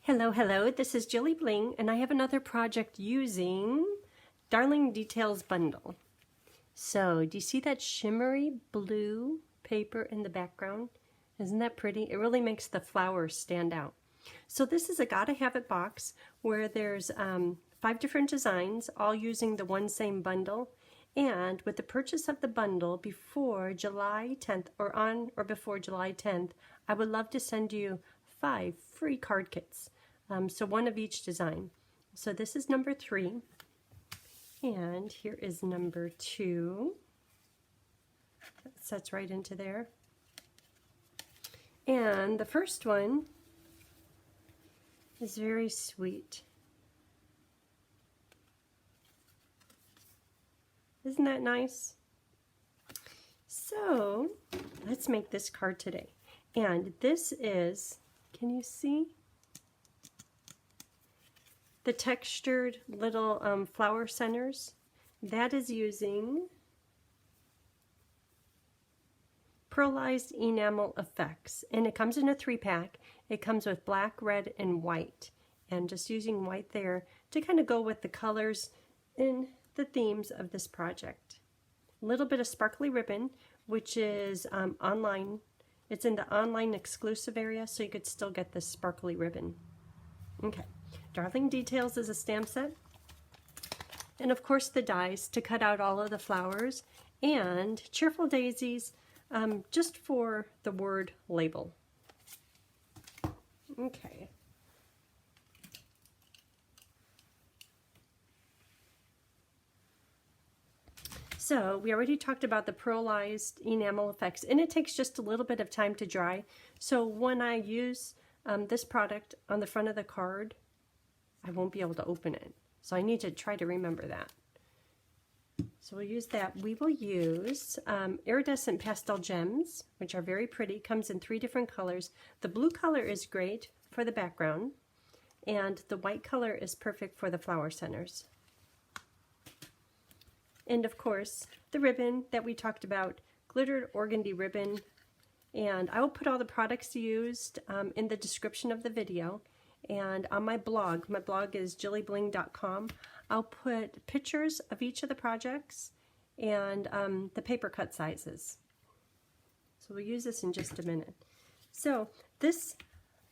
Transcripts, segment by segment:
Hello, hello, this is Jilly Bling, and I have another project using Darling Details Bundle. So, do you see that shimmery blue paper in the background? Isn't that pretty? It really makes the flowers stand out. So this is a Gotta Have It box where there's 5 different designs, all using the one same bundle. And with the purchase of the bundle before July 10th, or on or before July 10th, I would love to send you 5 free card kits. So one of each design. So this is number 3. And here is number 2. That sets right into there. And the first one is very sweet. Isn't that nice? So let's make this card today. And this is, can you see? The textured little flower centers. That is using Pearlized Enamel Effects. And it comes in a 3-pack. It comes with black, red, and white. And just using white there to kind of go with the colors in the themes of this project. A little bit of sparkly ribbon, which is online. It's in the online exclusive area, so you could still get this sparkly ribbon. Okay, Darling Details is a stamp set. And of course the dies to cut out all of the flowers, and Cheerful Daisies just for the word label. Okay. So we already talked about the Pearlized Enamel Effects, and it takes just a little bit of time to dry. So when I use this product on the front of the card, I won't be able to open it. So I need to try to remember that. So we'll use that. We will use iridescent pastel gems, which are very pretty. Comes in 3 different colors. The blue color is great for the background, and the white color is perfect for the flower centers. And of course, the ribbon that we talked about, glittered organdy ribbon. And I will put all the products used in the description of the video. And on my blog is jillybling.com, I'll put pictures of each of the projects and the paper cut sizes. So we'll use this in just a minute. So this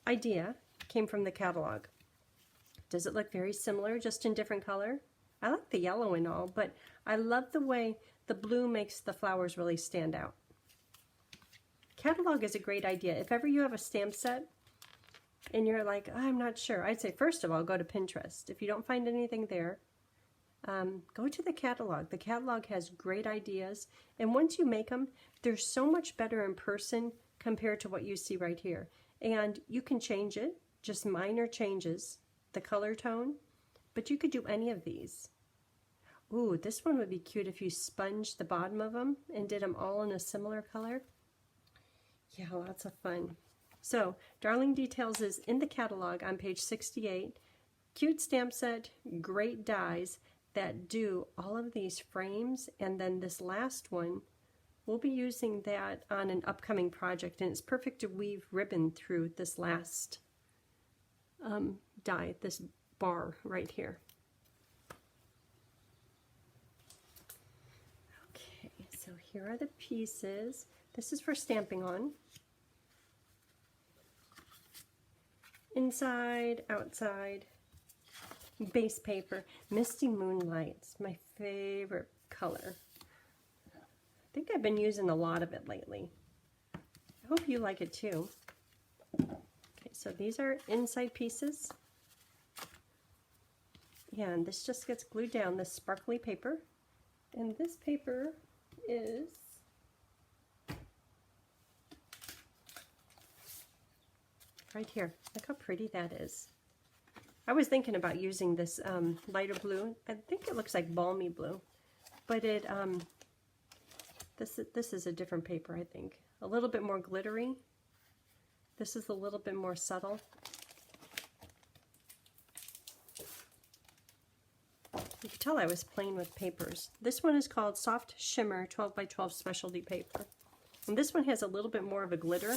idea came from the catalog. Does it look very similar, just in different color? I like the yellow and all, but I love the way the blue makes the flowers really stand out. Catalog is a great idea. If ever you have a stamp set and you're like, oh, I'm not sure, I'd say first of all, go to Pinterest. If you don't find anything there, go to the catalog. The catalog has great ideas, and once you make them, they're so much better in person compared to what you see right here. And you can change it, just minor changes, the color tone, but you could do any of these. Ooh, this one would be cute if you sponged the bottom of them and did them all in a similar color. Yeah, lots of fun. So, Darling Details is in the catalog on page 68. Cute stamp set, great dies that do all of these frames, and then this last one, we'll be using that on an upcoming project, and it's perfect to weave ribbon through this last die, this bar right here. Okay, so here are the pieces. This is for stamping on. Inside, outside, base paper, Misty Moonlights, my favorite color. I think I've been using a lot of it lately. I hope you like it too. Okay, so these are inside pieces. And this just gets glued down, this sparkly paper. And this paper is right here. Look how pretty that is. I was thinking about using this lighter blue. I think it looks like balmy blue, but it this is a different paper, I think. A little bit more glittery. This is a little bit more subtle. You can tell I was playing with papers. This one is called Soft Shimmer 12 by 12 Specialty Paper. And this one has a little bit more of a glitter,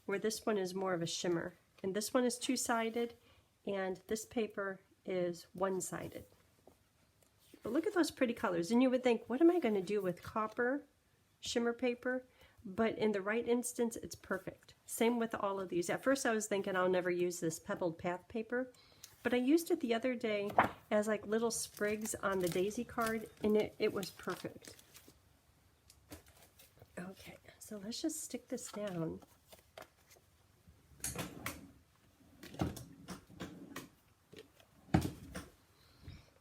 where this one is more of a shimmer. And this one is 2-sided, and this paper is one-sided. But look at those pretty colors, and you would think, what am I going to do with copper shimmer paper? But in the right instance, it's perfect. Same with all of these. At first I was thinking I'll never use this pebbled path paper, but I used it the other day as like little sprigs on the daisy card, and it was perfect. Okay, so let's just stick this down.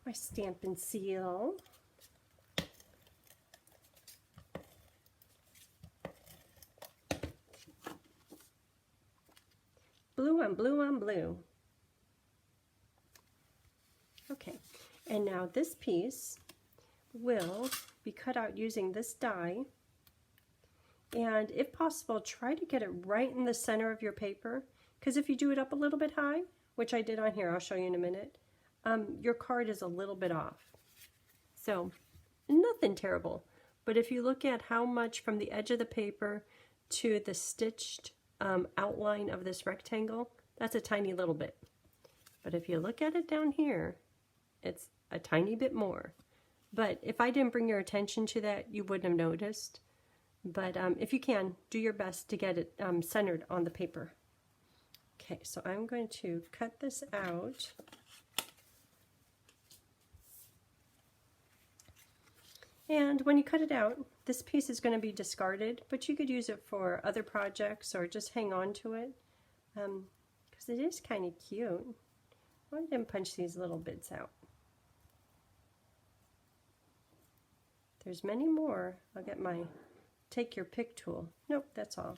My stamp and seal. Blue on blue on blue. Okay, and now this piece will be cut out using this die, and if possible try to get it right in the center of your paper, because if you do it up a little bit high, which I did on here, I'll show you in a minute, your card is a little bit off. So nothing terrible, but if you look at how much from the edge of the paper to the stitched outline of this rectangle, that's a tiny little bit. But if you look at it down here, it's a tiny bit more. But if I didn't bring your attention to that, you wouldn't have noticed. But if you can, do your best to get it centered on the paper. Okay, so I'm going to cut this out. And when you cut it out, this piece is going to be discarded, but you could use it for other projects or just hang on to it, because it is kind of cute. Why didn't I punch these little bits out? There's many more. I'll get my take your pick tool. Nope, that's all.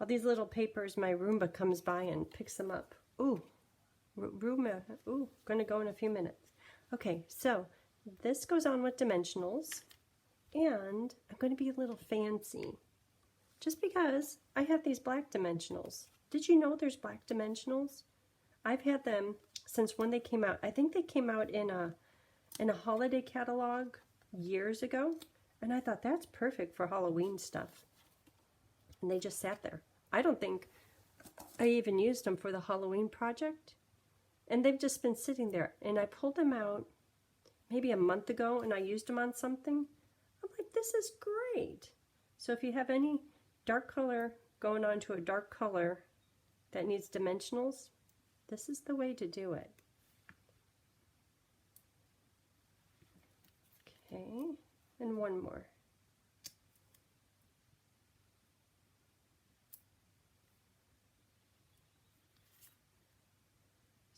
All these little papers, my Roomba comes by and picks them up. Ooh, Roomba, ooh, gonna go in a few minutes. Okay, so this goes on with dimensionals, and I'm going to be a little fancy just because I have these black dimensionals. Did you know there's black dimensionals? I've had them since when they came out. I think they came out in a holiday catalog years ago, and I thought that's perfect for Halloween stuff. And they just sat there. I don't think I even used them for the Halloween project. And they've just been sitting there, and I pulled them out maybe a month ago, and I used them on something. I'm like, this is great. So if you have any dark color going on to a dark color that needs dimensionals, this is the way to do it. Okay, and one more.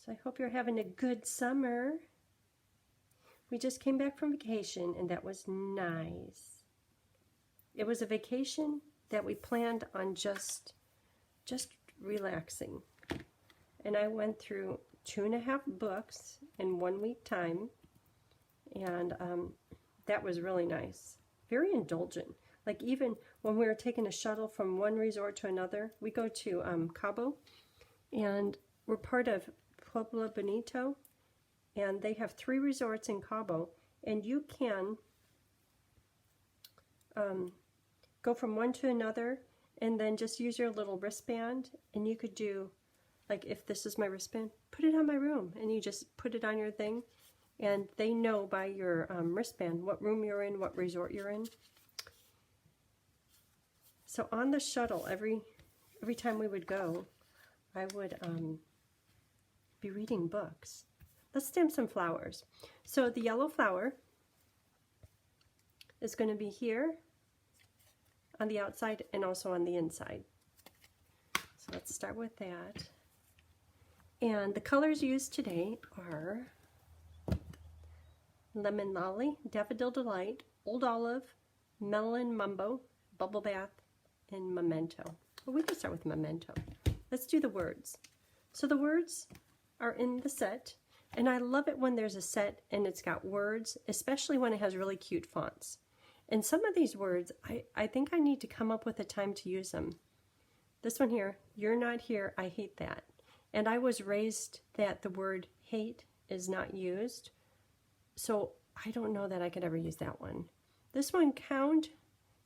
So I hope you're having a good summer. We just came back from vacation, and that was nice. It was a vacation that we planned on just relaxing. And I went through 2.5 books in 1 week time, and that was really nice. Very indulgent. Like even when we were taking a shuttle from one resort to another, we go to Cabo, and we're part of Pueblo Bonito, and they have 3 resorts in Cabo, and you can go from one to another and then just use your little wristband, and you could do, like if this is my wristband, put it on my room, and you just put it on your thing, and they know by your wristband what room you're in, what resort you're in. So on the shuttle, every time we would go, I would be reading books. Let's stamp some flowers. So the yellow flower is going to be here on the outside and also on the inside. So let's start with that. And the colors used today are Lemon Lolly, Daffodil Delight, Old Olive, Melon Mumbo, Bubble Bath, and Memento. Well, we can start with Memento. Let's do the words. So the words are in the set, and I love it when there's a set and it's got words, especially when it has really cute fonts. And some of these words, I think I need to come up with a time to use them. This one here, you're not here, I hate that. And I was raised that the word hate is not used, so I don't know that I could ever use that one. This one, count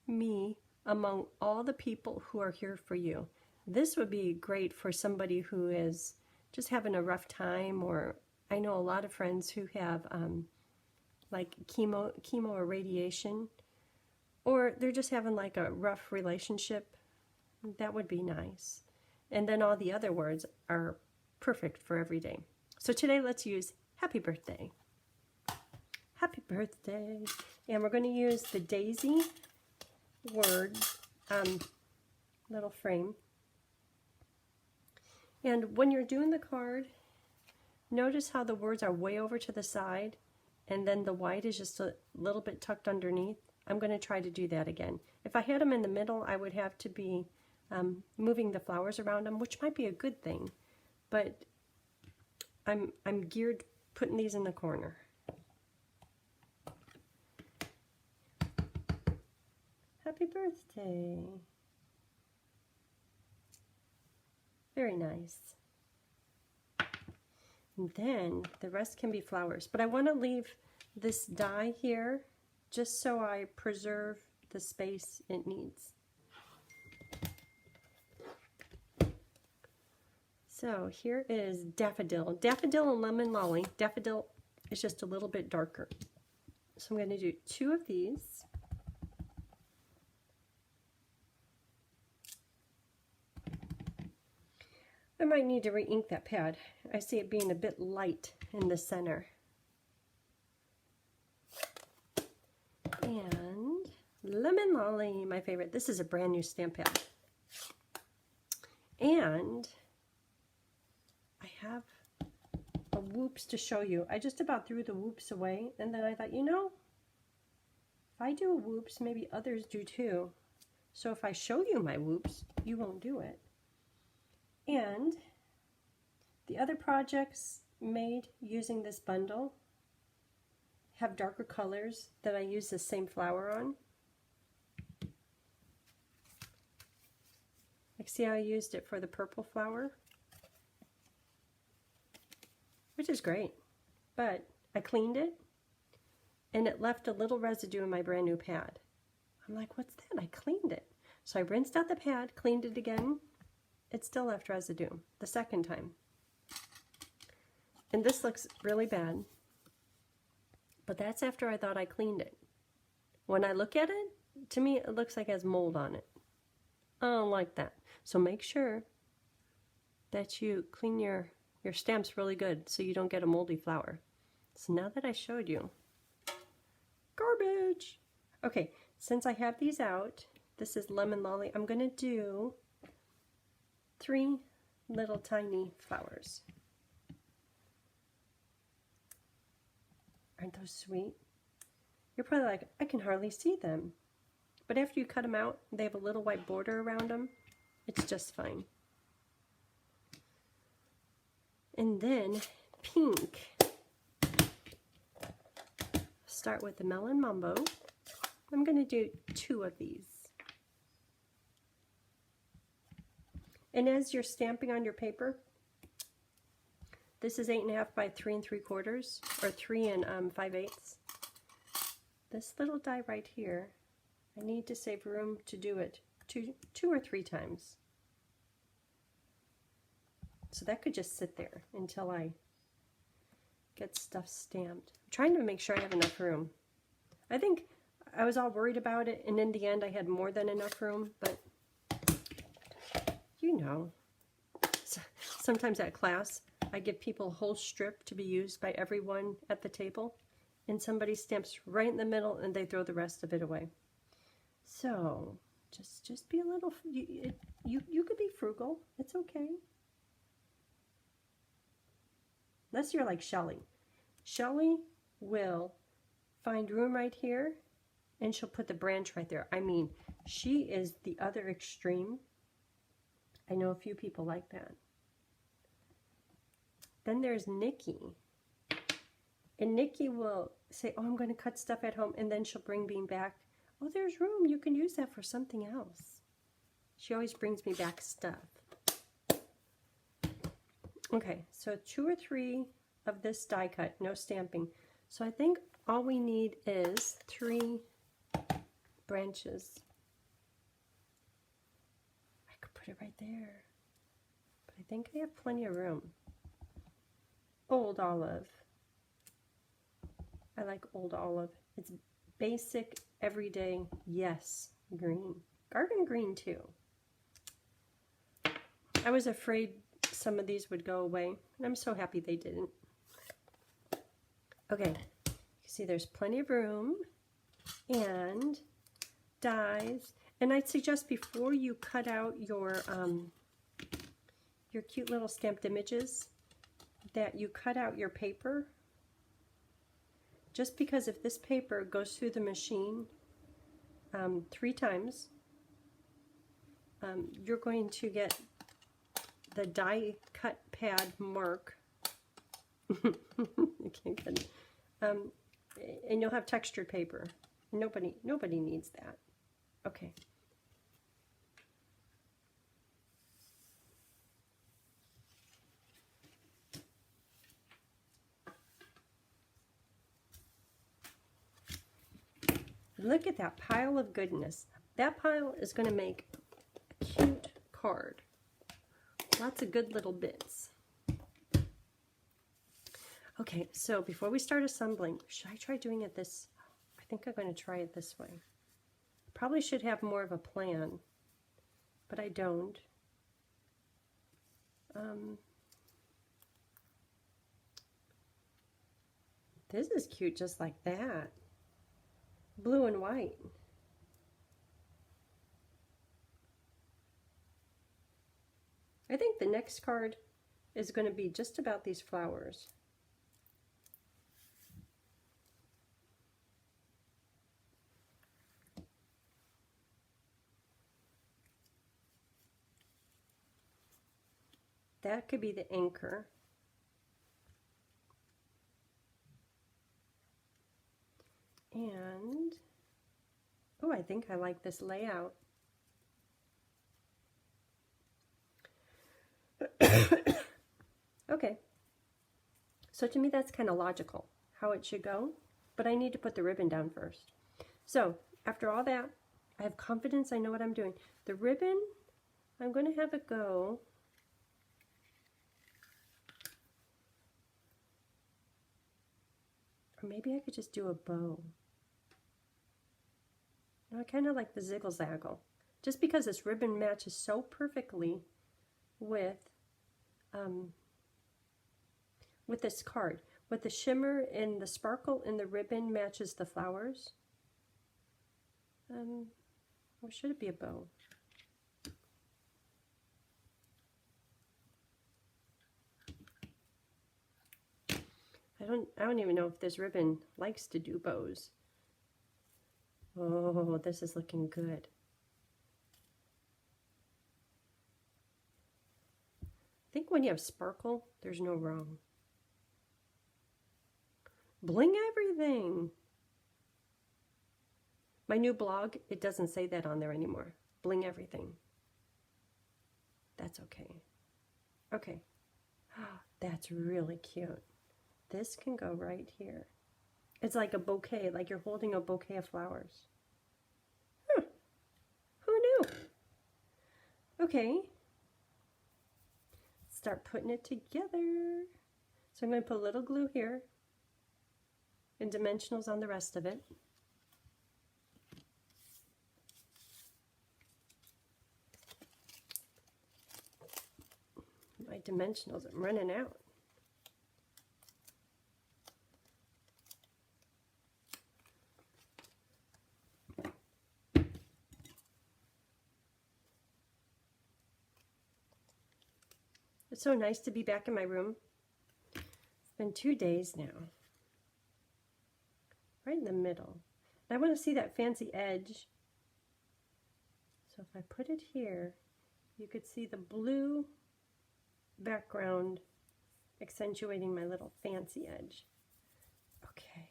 me among all the people who are here for you. This would be great for somebody who is just having a rough time, or I know a lot of friends who have like chemo or radiation, or they're just having like a rough relationship. That would be nice. And then all the other words are perfect for every day. So today let's use happy birthday. Happy birthday. And we're going to use the daisy word little frame. And when you're doing the card, notice how the words are way over to the side and then the white is just a little bit tucked underneath. I'm going to try to do that again. If I had them in the middle, I would have to be moving the flowers around them, which might be a good thing, but I'm geared putting these in the corner. Happy birthday. Very nice. And then the rest can be flowers, but I want to leave this die here just so I preserve the space it needs. So here is daffodil. Daffodil and lemon lolly. Daffodil is just a little bit darker. So I'm going to do 2 of these. I might need to re-ink that pad. I see it being a bit light in the center. And lemon lolly, my favorite. This is a brand new stamp pad. And I have a whoops to show you. I just about threw the whoops away, and then I thought, you know, if I do a whoops, maybe others do too. So if I show you my whoops, you won't do it. And the other projects made using this bundle have darker colors that I use the same flower on. Like, see how I used it for the purple flower? Which is great, but I cleaned it and it left a little residue in my brand new pad. I'm like, what's that? I cleaned it. So I rinsed out the pad, cleaned it again. It still left residue the second time. And this looks really bad, but that's after I thought I cleaned it. When I look at it, to me it looks like it has mold on it. I don't like that. So make sure that you clean your stamps really good so you don't get a moldy flower. So now that I showed you, garbage. Okay, since I have these out, this is lemon lolly, I'm going to do 3 little tiny flowers. Aren't those sweet? You're probably like, I can hardly see them. But after you cut them out, they have a little white border around them. It's just fine. And then pink. Start with the Melon Mambo. I'm going to do 2 of these. And as you're stamping on your paper, this is 8.5 by 3 3/4, or 3 5/8. This little die right here, I need to save room to do it 2 or 3 times. So that could just sit there until I get stuff stamped. I'm trying to make sure I have enough room. I think I was all worried about it, and in the end I had more than enough room, but you know, sometimes at class I give people a whole strip to be used by everyone at the table, and somebody stamps right in the middle and they throw the rest of it away. So just be a little, you could be frugal, it's okay. Unless you're like Shelly. Shelly will find room right here and she'll put the branch right there. I mean, she is the other extreme. I know a few people like that. Then there's Nikki. And Nikki will say, oh, I'm going to cut stuff at home, and then she'll bring me back, oh, there's room, you can use that for something else. She always brings me back stuff. Okay, so 2 or 3 of this die cut, no stamping. So I think all we need is 3 branches. put it right there. But I think I have plenty of room. Old olive. I like old olive. It's basic, everyday, yes, green. Garden green too. I was afraid some of these would go away, and I'm so happy they didn't. Okay, you see there's plenty of room, and dies. And I'd suggest before you cut out your cute little stamped images, that you cut out your paper. Just because if this paper goes through the machine 3 times, you're going to get the die cut pad mark. I can't get it. And you'll have textured paper. Nobody needs that. Okay. Look at that pile of goodness. That pile is going to make a cute card. Lots of good little bits. Okay, so before we start assembling, should I try doing it this? I think I'm going to try it this way. Probably should have more of a plan, but I don't. This is cute just like that. Blue and white. I think the next card is going to be just about these flowers. That could be the anchor. And, oh, I think I like this layout. Okay, so to me that's kind of logical how it should go, but I need to put the ribbon down first. So after all that, I have confidence I know what I'm doing. The ribbon, I'm going to have it go or maybe I could just do a bow. No, I kind of like the ziggle-zaggle just because this ribbon matches so perfectly with this card. With the shimmer and the sparkle in the ribbon matches the flowers. Or should it be a bow? I don't even know if this ribbon likes to do bows. Oh, this is looking good. I think when you have sparkle, there's no wrong. Bling everything. My new blog, it doesn't say that on there anymore. Bling everything. That's okay. Okay. That's really cute. This can go right here. It's like a bouquet, like you're holding a bouquet of flowers. Huh. Who knew? Okay. Start putting it together. So I'm going to put a little glue here and dimensionals on the rest of it. My dimensionals, I'm running out. It's so nice to be back in my room. It's been 2 days now. Right in the middle. And I want to see that fancy edge. So if I put it here, you could see the blue background accentuating my little fancy edge. Okay.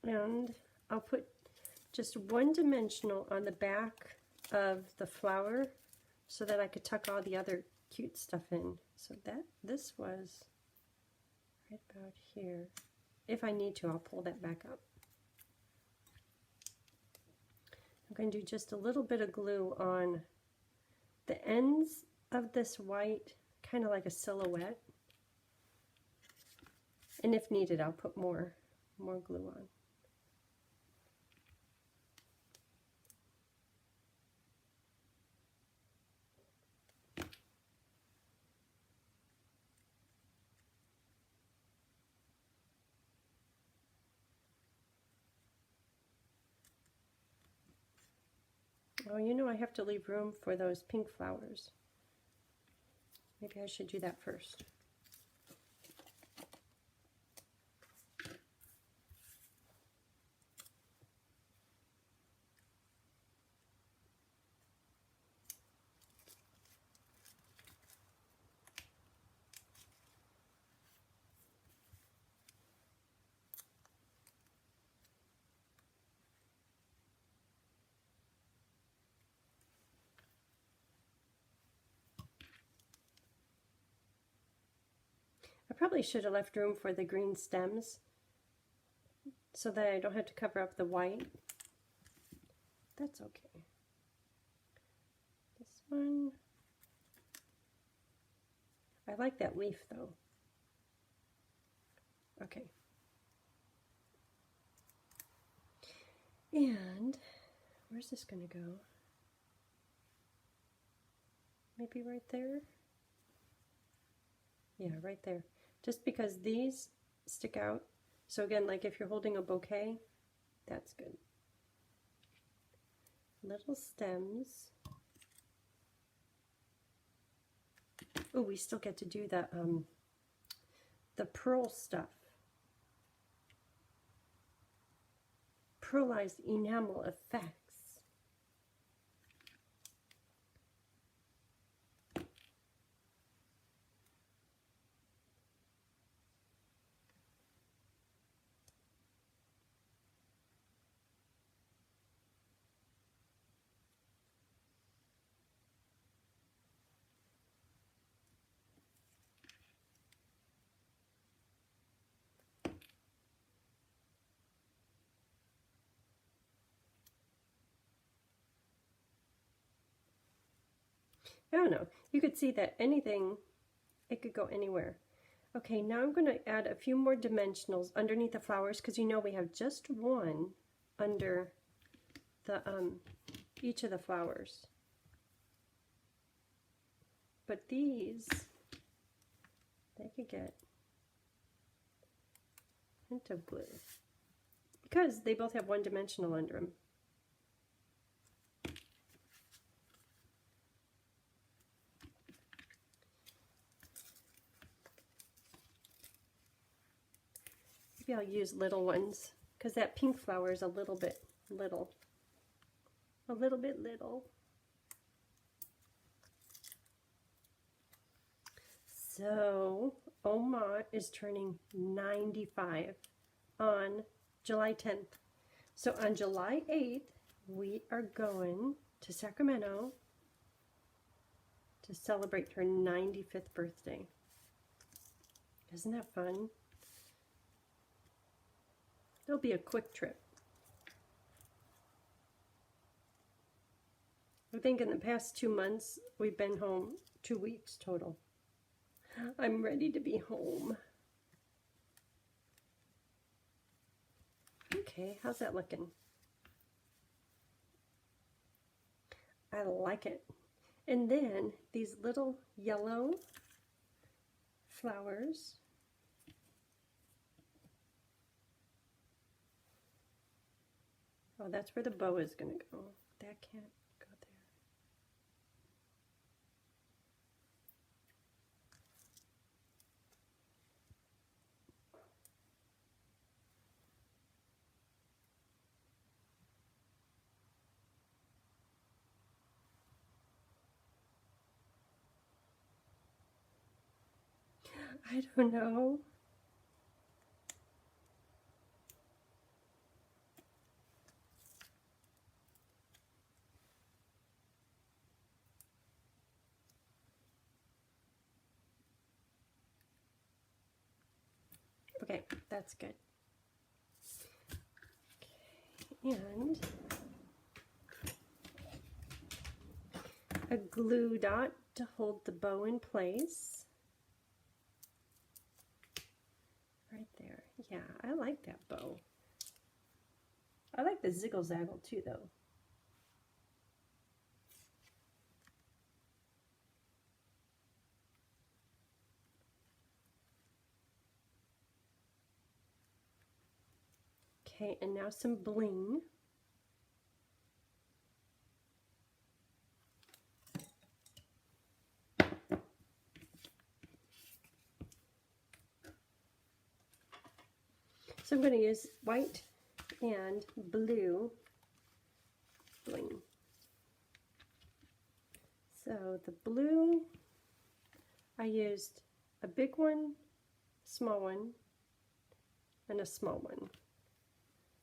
And I'll put just one dimensional on the back of the flower so that I could tuck all the other cute stuff in. So this was right about here. If I need to, I'll pull that back up. I'm going to do just a little bit of glue on the ends of this white, kind of like a silhouette. And if needed, I'll put more glue on. Oh, you know I have to leave room for those pink flowers. Maybe I should do that first. I probably should have left room for the green stems so that I don't have to cover up the white. That's okay. This one, I like that leaf though. Okay. And where's this going to go? Maybe right there? Yeah, right there. Just because these stick out. So again, like if you're holding a bouquet, that's good. Little stems. Oh, we still get to do the pearl stuff. Pearlized enamel effects. I don't know. You could see that anything, it could go anywhere. Okay, now I'm going to add a few more dimensionals underneath the flowers because you know we have just one under the each of the flowers. But these, they could get a hint of blue because they both have one dimensional under them. Maybe I'll use little ones because that pink flower is a little bit little. A little bit little. So Oma is turning 95 on July 10th. So on July 8th, we are going to Sacramento to celebrate her 95th birthday. Isn't that fun? It'll be a quick trip. I think in the past 2 months, we've been home 2 weeks total. I'm ready to be home. Okay, how's that looking? I like it. And then these little yellow flowers. Oh, that's where the bow is going to go. That can't go there. I don't know. Okay, that's good. Okay, and a glue dot to hold the bow in place. Right there. Yeah, I like that bow. I like the ziggle-zaggle too, though. Okay, and now some bling. So I'm going to use white and blue bling. So the blue, I used a big one, small one, and a small one.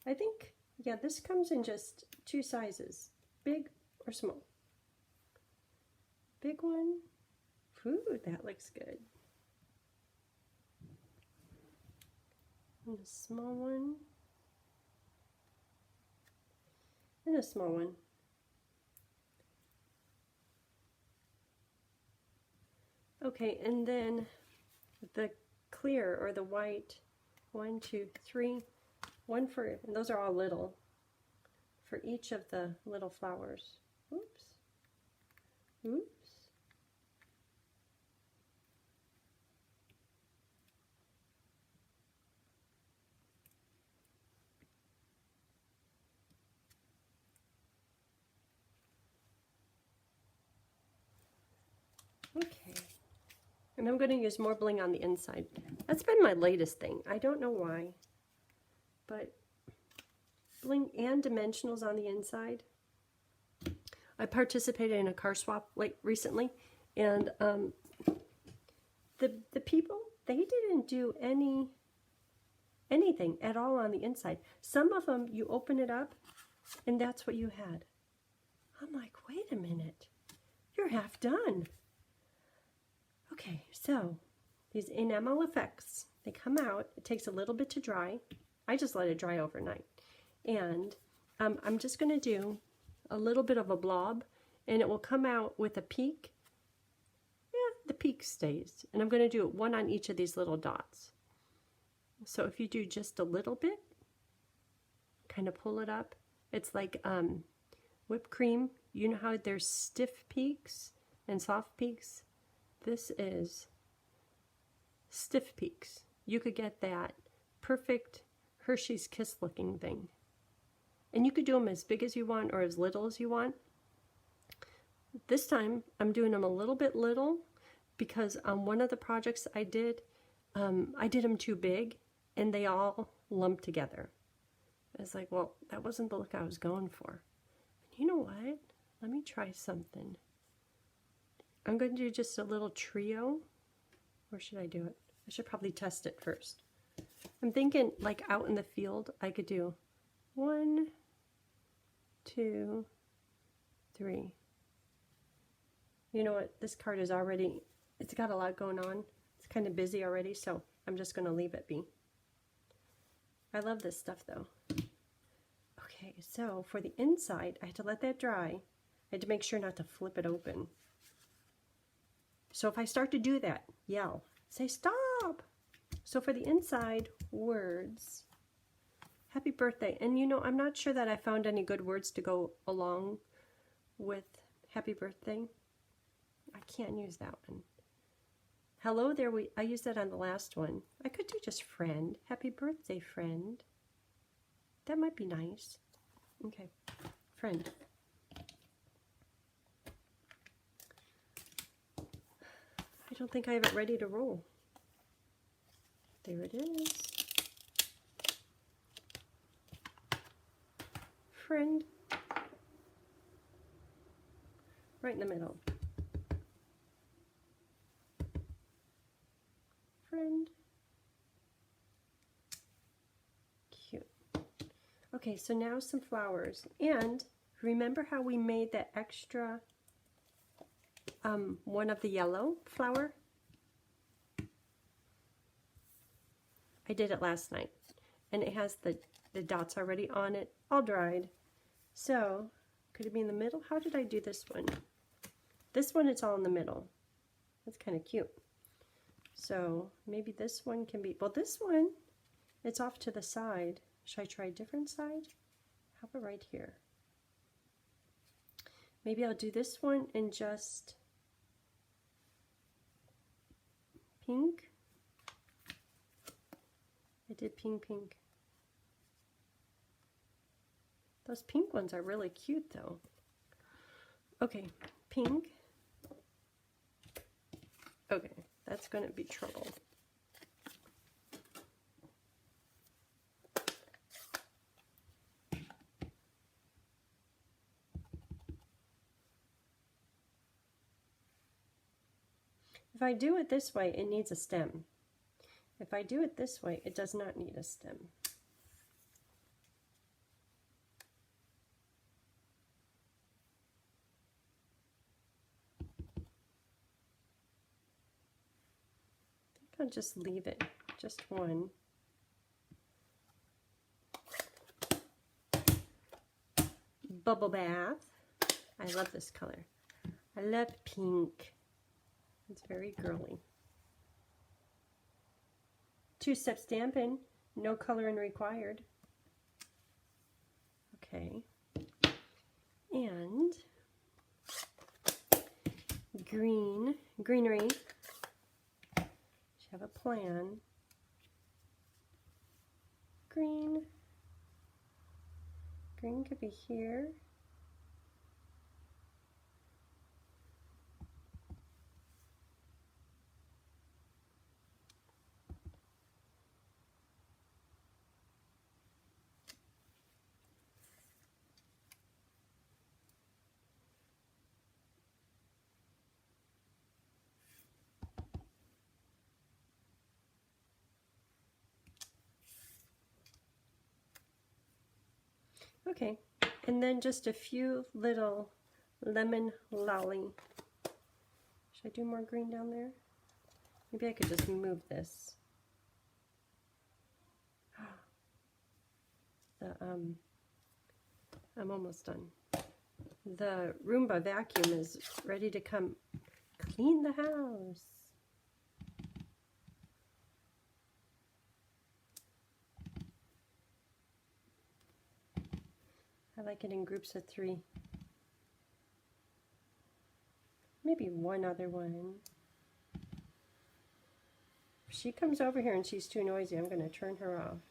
I think, yeah, this comes in just 2 sizes, big or small. Big one, ooh, that looks good. And a small one, and a small one. Okay, and then the clear or the white, 1, 2, 3, one for, and those are all little, for each of the little flowers. Oops. Oops. Okay. And I'm going to use more bling on the inside. That's been my latest thing. I don't know why, but bling and dimensionals on the inside. I participated in a car swap recently, and the people, they didn't do anything at all on the inside. Some of them, you open it up, and that's what you had. I'm like, wait a minute, you're half done. Okay, so these enamel effects, they come out. It takes a little bit to dry. I just let it dry overnight. And I'm just going to do a little bit of a blob, and it will come out with a peak. Yeah, the peak stays. And I'm going to do one on each of these little dots. So if you do just a little bit, kind of pull it up. It's like whipped cream. You know how there's stiff peaks and soft peaks? This is stiff peaks. You could get that perfect Hershey's Kiss looking thing. And you could do them as big as you want or as little as you want. This time I'm doing them a little bit little because on one of the projects I did them too big and they all lumped together. It's like, well, that wasn't the look I was going for. You know what? Let me try something. I'm going to do just a little trio. Where should I do it? I should probably test it first. I'm thinking like out in the field, I could do 1, 2, 3. You know what? This card is already, it's got a lot going on. It's kind of busy already, so I'm just going to leave it be. I love this stuff though. Okay, so for the inside, I had to let that dry. I had to make sure not to flip it open. So if I start to do that, yell, say stop. So for the inside words, happy birthday. And you know, I'm not sure that I found any good words to go along with happy birthday. I can't use that one. Hello there, I used that on the last one. I could do just friend. Happy birthday, friend. That might be nice. Okay, friend. I don't think I have it ready to roll. There it is. Friend. Right in the middle. Friend. Cute. Okay, so now some flowers. And remember how we made that extra one of the yellow flower? I did it last night, and it has the dots already on it, all dried. So, could it be in the middle? How did I do this one? This one, it's all in the middle. That's kind of cute. So maybe this one can be, well, this one, it's off to the side. Should I try a different side? How about right here? Maybe I'll do this one in just pink. I did pink, pink. Those pink ones are really cute though. Okay, pink. Okay, that's going to be trouble. If I do it this way, it needs a stem. If I do it this way, it does not need a stem. I'll just leave it, just one. Bubble bath. I love this color. I love pink. It's very girly. Two-step stamping, no coloring required. Okay. And greenery. Have a plan. Green could be here. Okay, and then just a few little lemon lolly. Should I do more green down there? Maybe I could just move this. I'm almost done. The Roomba vacuum is ready to come clean the house. I like it in groups of 3. Maybe one other one. If she comes over here and she's too noisy, I'm going to turn her off.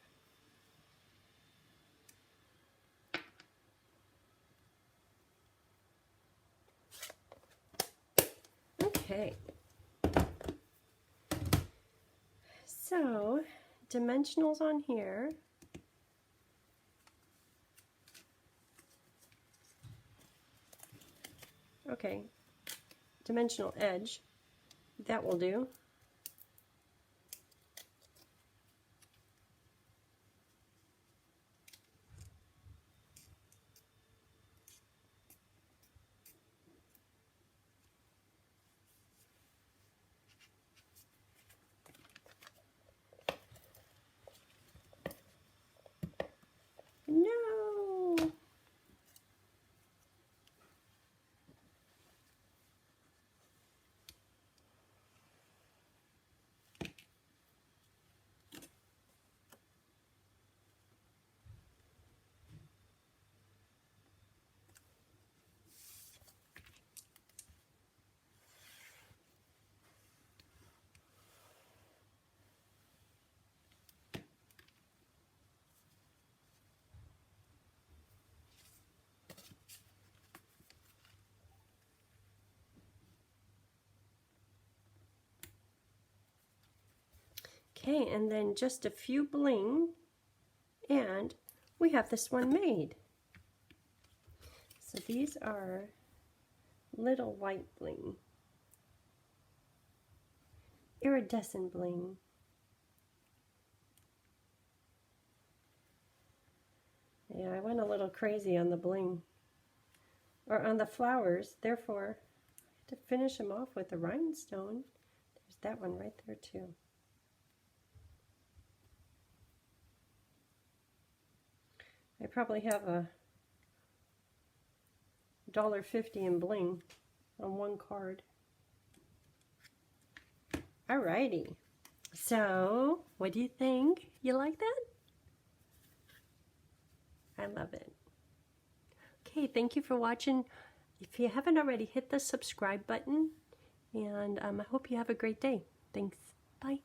Okay. So, dimensionals on here. Okay, dimensional edge, that will do. No! Okay, and then just a few bling, and we have this one made. So these are little white bling, iridescent bling. Yeah, I went a little crazy on the bling, or on the flowers, therefore I have to finish them off with a rhinestone. There's that one right there too. I probably have a $1.50 in bling. on one card. Alrighty. So, what do you think? You like that? I love it. Okay, thank you for watching. If you haven't already, hit the subscribe button. And I hope you have a great day. Thanks. Bye.